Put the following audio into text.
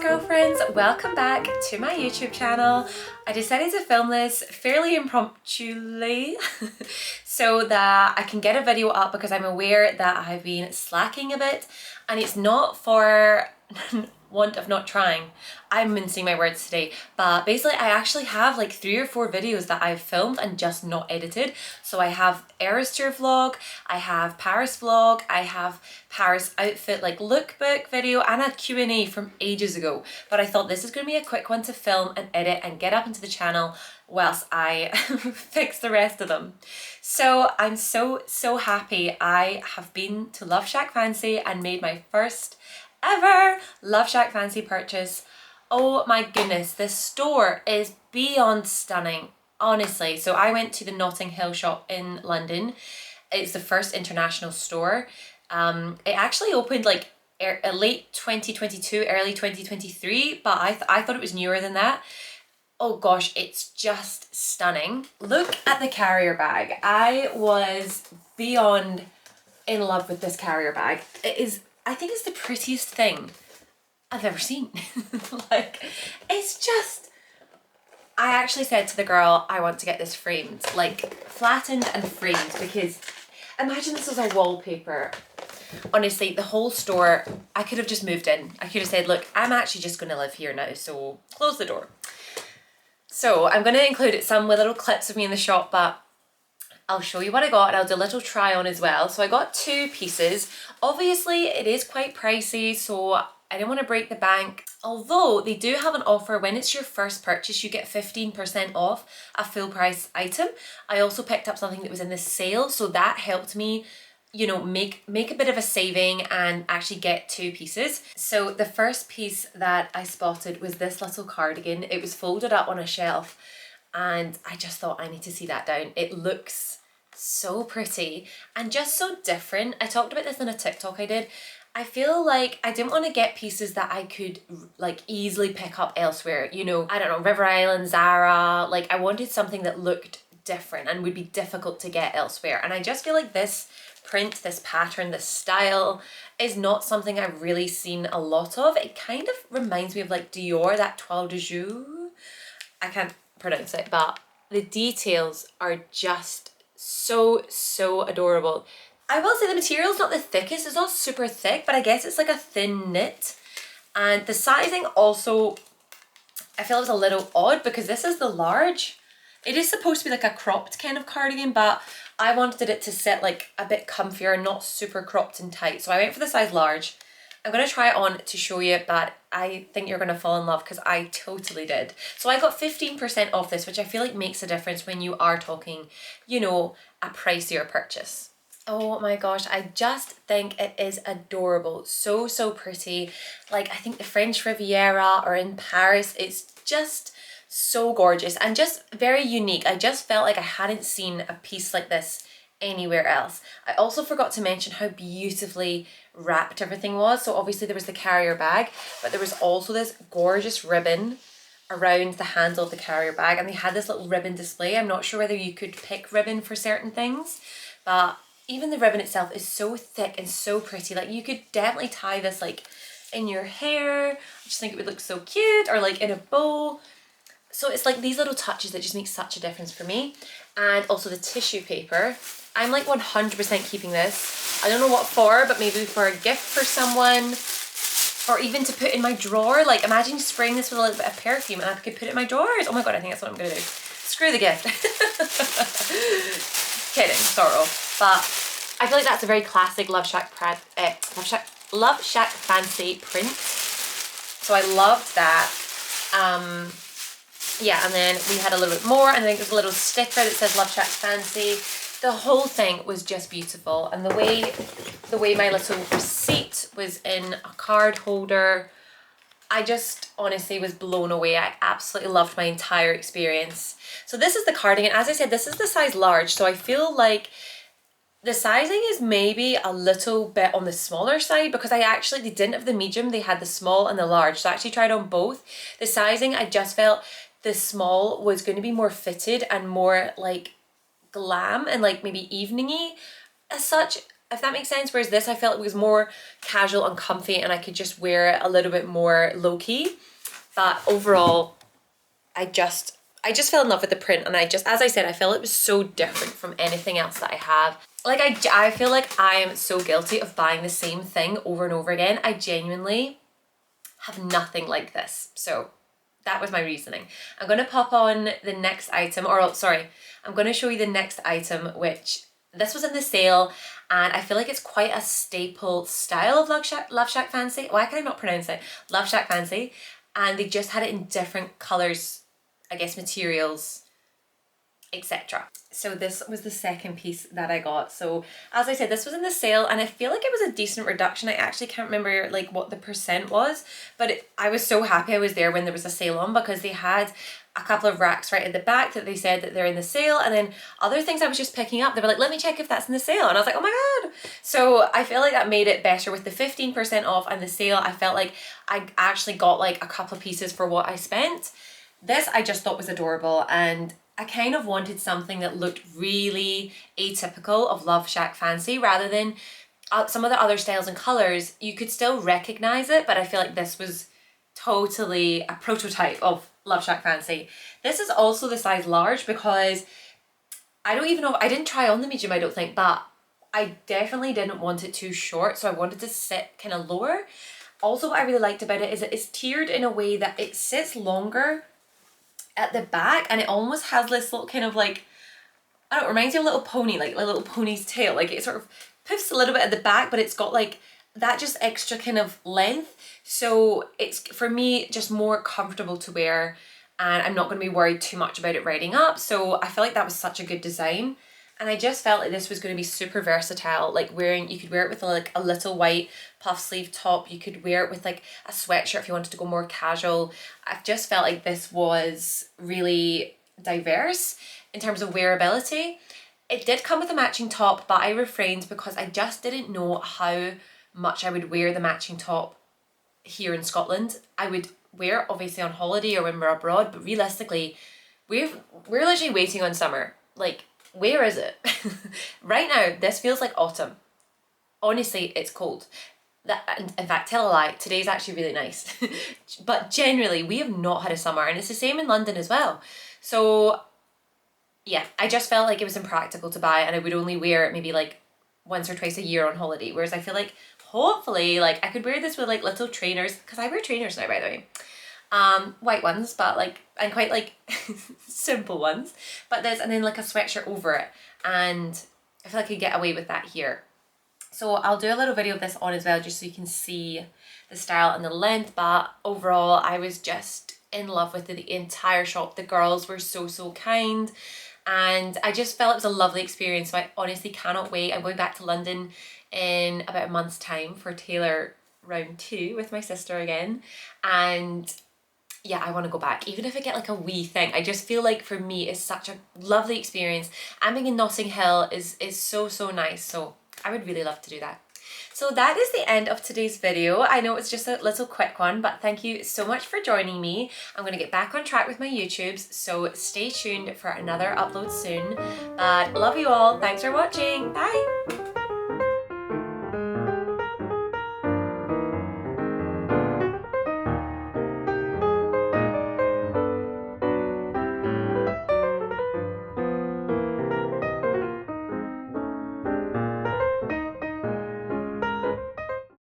girlfriends, welcome back to my YouTube channel. I decided to film this fairly impromptuly so that I can get a video up because I'm aware that I've been slacking a bit, and it's not for want of not trying. I'm mincing my words today, but basically I actually have like 3 or 4 videos that I've filmed and just not edited. So I have Eras Tour vlog, I have Paris vlog, I have Paris outfit like lookbook video, and a Q&A from ages ago. But I thought this is going to be a quick one to film and edit and get up into the channel whilst I fix the rest of them. So I'm so happy I have been to Love Shack Fancy and made my first ever Love Shack Fancy purchase. Oh my goodness, this store is beyond stunning, honestly. So I went to the Notting Hill shop in London. It's the first international store. It actually opened like late 2022, early 2023, but I thought it was newer than that. Oh gosh, it's just stunning. Look at the carrier bag. I was beyond in love with this carrier bag. I think it's the prettiest thing I've ever seen. Like, it's just, I actually said to the girl, I want to get this framed, like flattened and framed, because imagine this was a wallpaper. Honestly, the whole store, I could have just moved in. I could have said, look, I'm actually just going to live here now, so close the door. So I'm going to include some little clips of me in the shop, but I'll show you what I got and I'll do a little try on as well. So I got 2 pieces. Obviously it is quite pricey, so I didn't want to break the bank. Although they do have an offer when it's your first purchase, you get 15% off a full price item. I also picked up something that was in the sale, so that helped me, you know, make a bit of a saving and actually get 2 pieces. So the first piece that I spotted was this little cardigan. It was folded up on a shelf and I just thought, I need to see that down. It looks so pretty and just so different. I talked about this in a TikTok I did. I feel like I didn't want to get pieces that I could like easily pick up elsewhere. You know, I don't know, River Island, Zara. Like, I wanted something that looked different and would be difficult to get elsewhere. And I just feel like this print, this pattern, this style is not something I've really seen a lot of. It kind of reminds me of like Dior, that Toile de Jour. I can't pronounce it, but the details are just so adorable. I will say the material's not the thickest, it's not super thick, but I guess it's like a thin knit. And the sizing also, I feel it was a little odd because this is the large. It is supposed to be like a cropped kind of cardigan, but I wanted it to sit like a bit comfier, not super cropped and tight. So I went for the size large. I'm going to try it on to show you, but I think you're going to fall in love because I totally did. So I got 15% off this, which I feel like makes a difference when you are talking, you know, a pricier purchase. Oh my gosh, I just think it is adorable. So pretty. Like, I think the French Riviera or in Paris, it's just so gorgeous and just very unique. I just felt like I hadn't seen a piece like this anywhere else. I also forgot to mention how beautifully wrapped everything was. So obviously there was the carrier bag, but there was also this gorgeous ribbon around the handle of the carrier bag, and they had this little ribbon display. I'm not sure whether you could pick ribbon for certain things, but even the ribbon itself is so thick and so pretty. Like, you could definitely tie this like in your hair. I just think it would look so cute, or like in a bow. So it's like these little touches that just make such a difference for me. And also the tissue paper. I'm like 100% keeping this. I don't know what for, but maybe for a gift for someone, or even to put in my drawer. Like, imagine spraying this with a little bit of perfume and I could put it in my drawers. Oh my god, I think that's what I'm gonna do. Screw the gift. Kidding, sort of. But I feel like that's a very classic Love Shack Fancy print. So I loved that. Yeah, and then we had a little bit more, and I think there's a little sticker that says Love Shack Fancy. The whole thing was just beautiful, and the way my little receipt was in a card holder, I just honestly was blown away. I absolutely loved my entire experience. So this is the cardigan. As I said, this is the size large, so I feel like the sizing is maybe a little bit on the smaller side because they didn't have the medium, they had the small and the large. So I actually tried on both. The sizing, I just felt the small was going to be more fitted and more like glam and like maybe evening-y as such. if that makes sense. Whereas this, I felt it was more casual and comfy and I could just wear it a little bit more low-key. But overall, I just fell in love with the print, and as I said, I felt it was so different from anything else that I have. Like I feel like I am so guilty of buying the same thing over and over again. I genuinely have nothing like this. So that was my reasoning. I'm going to pop on the next item, or sorry, I'm going to show you the next item, which this was in the sale, and I feel like it's quite a staple style of Love Shack Fancy. Why can I not pronounce it? Love Shack Fancy. And they just had it in different colours, I guess materials, etc. So this was the second piece that I got. So as I said, this was in the sale, and I feel like it was a decent reduction. I actually can't remember like what the percent was, but I was so happy I was there when there was a sale on, because they had a couple of racks right at the back that they said that they're in the sale, and then other things I was just picking up, they were like, let me check if that's in the sale, and I was like, oh my god. So I feel like that made it better with the 15% off and the sale. I felt like I actually got like a couple of pieces for what I spent. This I just thought was adorable, and I kind of wanted something that looked really atypical of Love Shack Fancy, rather than some of the other styles and colours. You could still recognise it, but I feel like this was totally a prototype of Love Shack Fancy. This is also the size large, because I don't even know, I didn't try on the medium I don't think, but I definitely didn't want it too short, so I wanted to sit kind of lower. Also, what I really liked about it is it's tiered in a way that it sits longer at the back, and it almost has this little kind of like, I don't know, it reminds me of a little pony, like a little pony's tail. Like it sort of poofs a little bit at the back, but it's got like that just extra kind of length. So it's, for me, just more comfortable to wear, and I'm not going to be worried too much about it riding up. So I feel like that was such a good design. And I just felt like this was going to be super versatile, like you could wear it with like a little white puff sleeve top. You could wear it with like a sweatshirt if you wanted to go more casual. I just felt like this was really diverse in terms of wearability. It did come with a matching top, but I refrained because I just didn't know how much I would wear the matching top here in Scotland. I would wear it obviously on holiday or when we're abroad, but realistically, we're literally waiting on summer. Like, where is it? Right now, this feels like autumn. Honestly, it's cold. In fact, tell a lie, today's actually really nice. But generally, we have not had a summer, and it's the same in London as well. So yeah, I just felt like it was impractical to buy, and I would only wear it maybe like once or twice a year on holiday. Whereas I feel like hopefully like I could wear this with like little trainers, because I wear trainers now, by the way. White ones, but like, and quite like simple ones, but there's, and then like a sweatshirt over it, and I feel like I could get away with that here. So I'll do a little video of this on as well, just so you can see the style and the length. But overall, I was just in love with the entire shop. The girls were so kind, and I just felt it was a lovely experience. So I honestly cannot wait. I'm going back to London in about a month's time for Taylor round 2 with my sister again, and yeah, I want to go back, even if I get like a wee thing. I just feel like for me it's such a lovely experience, and being in Notting Hill is so nice. So I would really love to do that. So that is the end of today's video. I know it's just a little quick one, but thank you so much for joining me. I'm going to get back on track with my YouTubes, so stay tuned for another upload soon. But love you all. Thanks for watching. Bye.